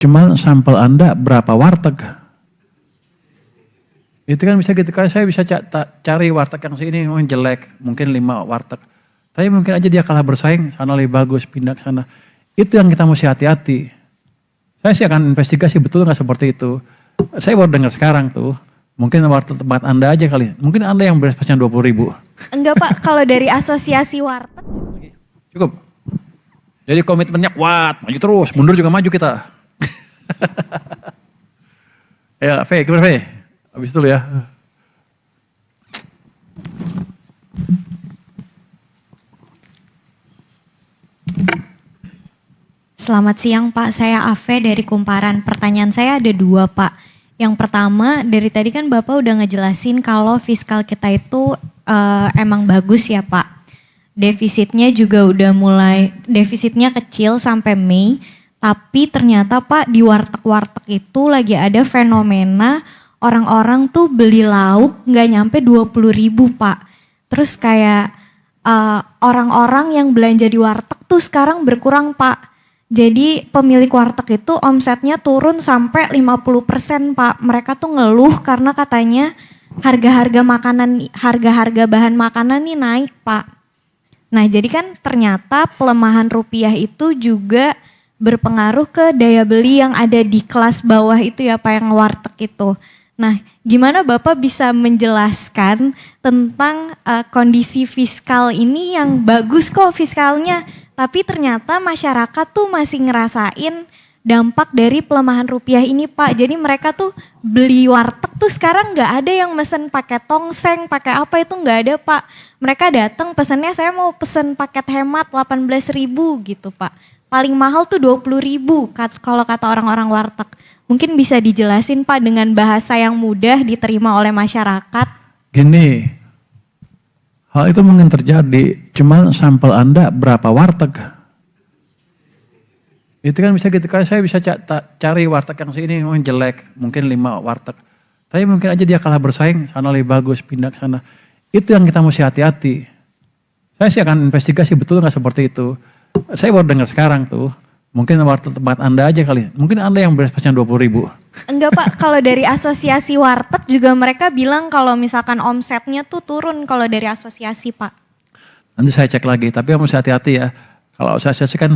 Cuma sampel Anda berapa warteg? Itu kan bisa gitu, kan saya bisa cari warteg yang sini yang jelek, mungkin 5 warteg. Tapi mungkin aja dia kalah bersaing, sana lebih bagus, pindah ke sana. Itu yang kita mesti hati-hati. Saya sih akan investigasi betul nggak seperti itu. Saya baru dengar sekarang tuh, mungkin warteg tempat Anda aja kali. Mungkin Anda yang beresnya 20.000. Enggak Pak, kalau dari asosiasi warteg. Cukup. Jadi komitmennya kuat, maju terus, mundur juga maju kita. Ya, V, gimana V? Habis itu ya. Selamat siang Pak, saya Ave dari Kumparan. Pertanyaan saya ada 2 Pak. Yang pertama, dari tadi kan Bapak udah ngejelasin kalau fiskal kita itu emang bagus ya Pak. Defisitnya juga udah mulai, defisitnya kecil sampai Mei. Tapi ternyata Pak di warteg-warteg itu lagi ada fenomena orang-orang tuh beli lauk nggak nyampe 20.000 Pak. Terus kayak orang-orang yang belanja di warteg tuh sekarang berkurang Pak. Jadi pemilik warteg itu omsetnya turun sampai 50% Pak. Mereka tuh ngeluh karena katanya harga-harga makanan, harga-harga bahan makanan nih naik Pak. Nah jadi kan ternyata pelemahan rupiah itu juga berpengaruh ke daya beli yang ada di kelas bawah itu ya Pak, yang warteg itu. Nah gimana Bapak bisa menjelaskan tentang kondisi fiskal ini yang bagus kok fiskalnya, tapi ternyata masyarakat tuh masih ngerasain dampak dari pelemahan rupiah ini Pak. Jadi mereka tuh beli warteg tuh sekarang nggak ada yang mesen pakai tongseng, pakai apa itu nggak ada Pak. Mereka datang pesennya saya mau pesen paket hemat 18.000 gitu Pak. Paling mahal tuh 20.000 kalau kata orang-orang warteg. Mungkin bisa dijelasin Pak dengan bahasa yang mudah diterima oleh masyarakat. Gini, hal itu mungkin terjadi, cuma sampel Anda berapa warteg? Itu kan bisa gitu, kan saya bisa cari warteg yang sini yang jelek, mungkin 5 warteg. Tapi mungkin aja dia kalah bersaing, sana lebih bagus, pindah ke sana. Itu yang kita mesti hati-hati. Saya sih akan investigasi betul nggak seperti itu. Saya baru dengar sekarang tuh, mungkin warteg tempat Anda aja kali. Mungkin Anda yang beresnya 20.000. Enggak Pak, kalau dari asosiasi warteg juga mereka bilang kalau misalkan omsetnya tuh turun kalau dari asosiasi Pak. Nanti saya cek lagi, tapi mesti hati-hati ya. Kalau asosiasi kan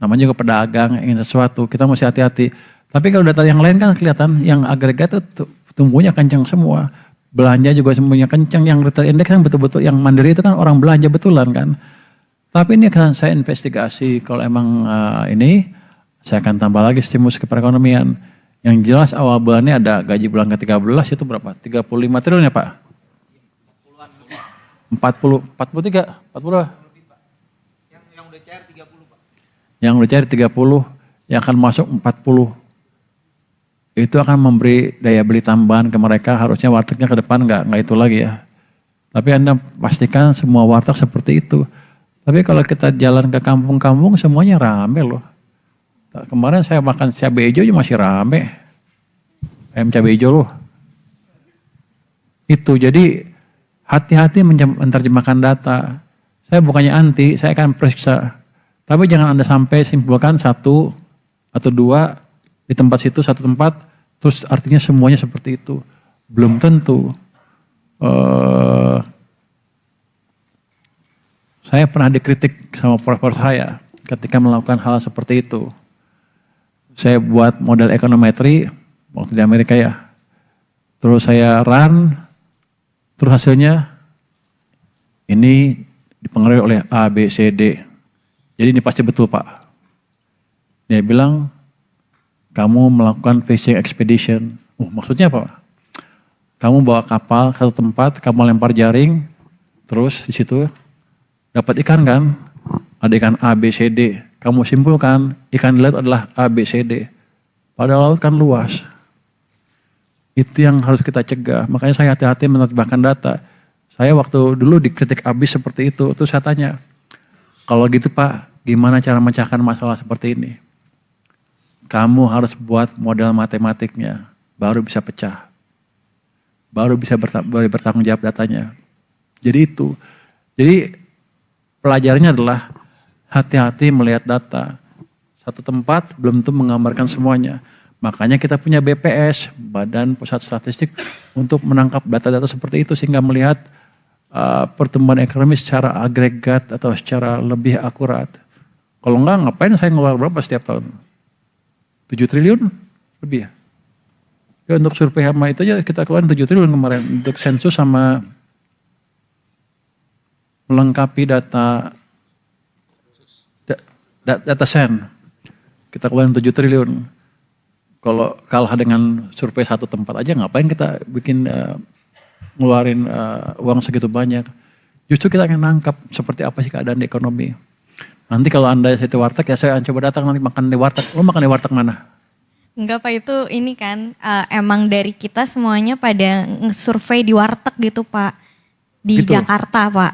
namanya juga pedagang, ingin sesuatu, kita mesti hati-hati. Tapi kalau data yang lain kan kelihatan yang agregat itu tumbuhnya kencang semua. Belanja juga semuanya kencang, yang retail index kan betul-betul, yang mandiri itu kan orang belanja betulan kan. Tapi ini akan saya investigasi, kalau emang ini saya akan tambah lagi stimulus ke perekonomian. Yang jelas awal bulannya ada gaji bulan ke-13 itu berapa? 35 triliun ya Pak? 40, 43, 40 Pak? Yang udah cair 30 Pak. Yang udah cair 30, yang akan masuk 40. Itu akan memberi daya beli tambahan ke mereka, harusnya wartegnya ke depan nggak itu lagi ya. Tapi Anda pastikan semua warteg seperti itu. Tapi kalau kita jalan ke kampung-kampung semuanya rame loh. Kemarin saya makan cabai hijau masih rame. Ayam cabai hijau loh. Itu jadi hati-hati menerjemahkan data. Saya bukannya anti, saya akan periksa. Tapi jangan Anda sampai simpulkan 1 atau 2 di tempat situ, 1 tempat, terus artinya semuanya seperti itu. Belum tentu. Saya pernah dikritik sama profesor saya ketika melakukan hal seperti itu. Saya buat model ekonometri waktu di Amerika ya. Terus saya run, terus hasilnya ini dipengaruhi oleh A, B, C, D. Jadi ini pasti betul Pak. Dia bilang, kamu melakukan fishing expedition. Maksudnya apa Pak? Kamu bawa kapal ke satu tempat, kamu lempar jaring, terus di situ dapat ikan kan? Ada ikan A, B, C, D. Kamu simpulkan ikan di laut adalah A, B, C, D. Padahal laut kan luas. Itu yang harus kita cegah. Makanya saya hati-hati menerjemahkan data. Saya waktu dulu dikritik abis seperti itu. Terus saya tanya, kalau gitu Pak, gimana cara memecahkan masalah seperti ini? Kamu harus buat model matematiknya, baru bisa pecah. Baru bisa bertanggung jawab datanya. Jadi itu. Jadi pelajarannya adalah hati-hati melihat data. satu tempat belum tentu menggambarkan semuanya. Makanya kita punya BPS, Badan Pusat Statistik, untuk menangkap data-data seperti itu sehingga melihat pertumbuhan ekonomi secara agregat atau secara lebih akurat. Kalau enggak, ngapain saya ngeluar berapa setiap tahun? 7 triliun lebih ya? Ya untuk survei hama itu aja kita keluarin 7 triliun kemarin. Untuk sensus sama melengkapi data sen. Kita keluarin 7 triliun. Kalau kalah dengan survei satu tempat aja ngapain kita bikin ngeluarin uang segitu banyak. Justru kita akan nangkap seperti apa sih keadaan di ekonomi. Nanti kalau Anda di warteg ya saya coba datang nanti makan di warteg. Lo makan di warteg mana? Enggak Pak, itu ini kan emang dari kita semuanya pada nge-survey di warteg gitu Pak. Di Gitu. Jakarta Pak.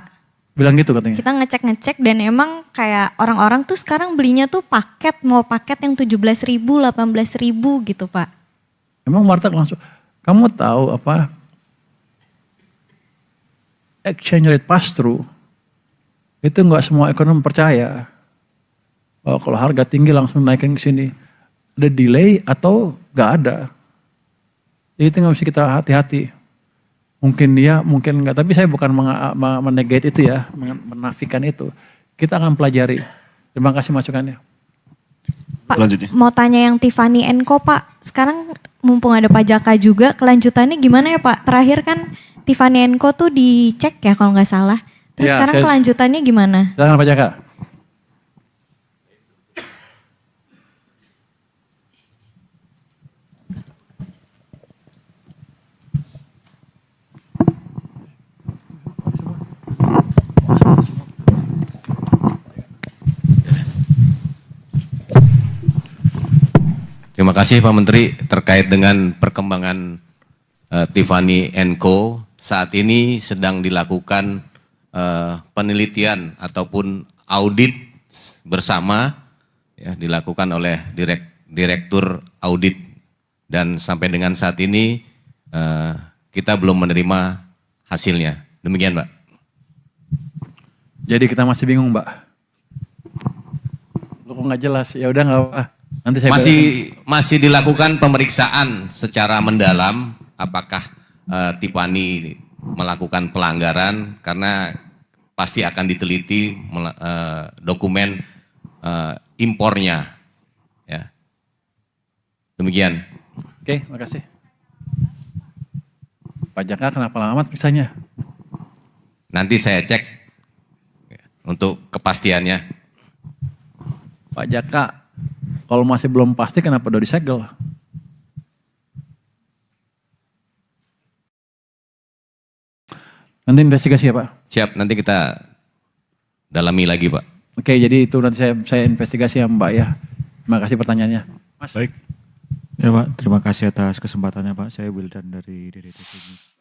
Bilang gitu katanya. Kita ngecek-ngecek dan emang kayak orang-orang tuh sekarang belinya tuh paket, mau paket yang 17.000, 18.000 gitu Pak. Emang warteg langsung. Kamu tahu apa? Exchange rate pass through. Itu nggak semua ekonom percaya. Oh, kalau harga tinggi langsung naikin ke sini. Ada delay atau nggak ada. Jadi itu nggak mesti kita hati-hati. Mungkin dia, mungkin enggak. Tapi saya bukan menegate itu ya, menafikan itu. Kita akan pelajari. Terima kasih masukannya. Pak, mau tanya yang Tiffany Co Pak. Sekarang mumpung ada Pak Jaka juga, kelanjutannya gimana ya Pak? Terakhir kan Tiffany Co tuh dicek ya kalau nggak salah. Terus Ya, sekarang kelanjutannya gimana? Silakan Pak Jaka. Terima kasih Pak Menteri terkait dengan perkembangan Tiffany Co. Saat ini sedang dilakukan penelitian ataupun audit bersama ya, dilakukan oleh Direktur Audit dan sampai dengan saat ini kita belum menerima hasilnya. Demikian Pak. Jadi kita masih bingung Mbak. Lu kok nggak jelas? Ya udah nggak apa. Nanti saya masih dilakukan pemeriksaan secara mendalam apakah Tiffany melakukan pelanggaran karena pasti akan diteliti dokumen impornya. Ya. Demikian. Oke, makasih. Pak Jaka kenapa lama periksanya? Nanti saya cek untuk kepastiannya. Pak Jaka, kalau masih belum pasti kenapa udah disegel? Nanti investigasi ya Pak? Siap, nanti kita dalami lagi Pak. Oke, jadi itu nanti saya investigasi ya Mbak ya. Terima kasih pertanyaannya. Mas. Baik. Ya Pak, terima kasih atas kesempatannya Pak. Saya Wildan dari DDTV News.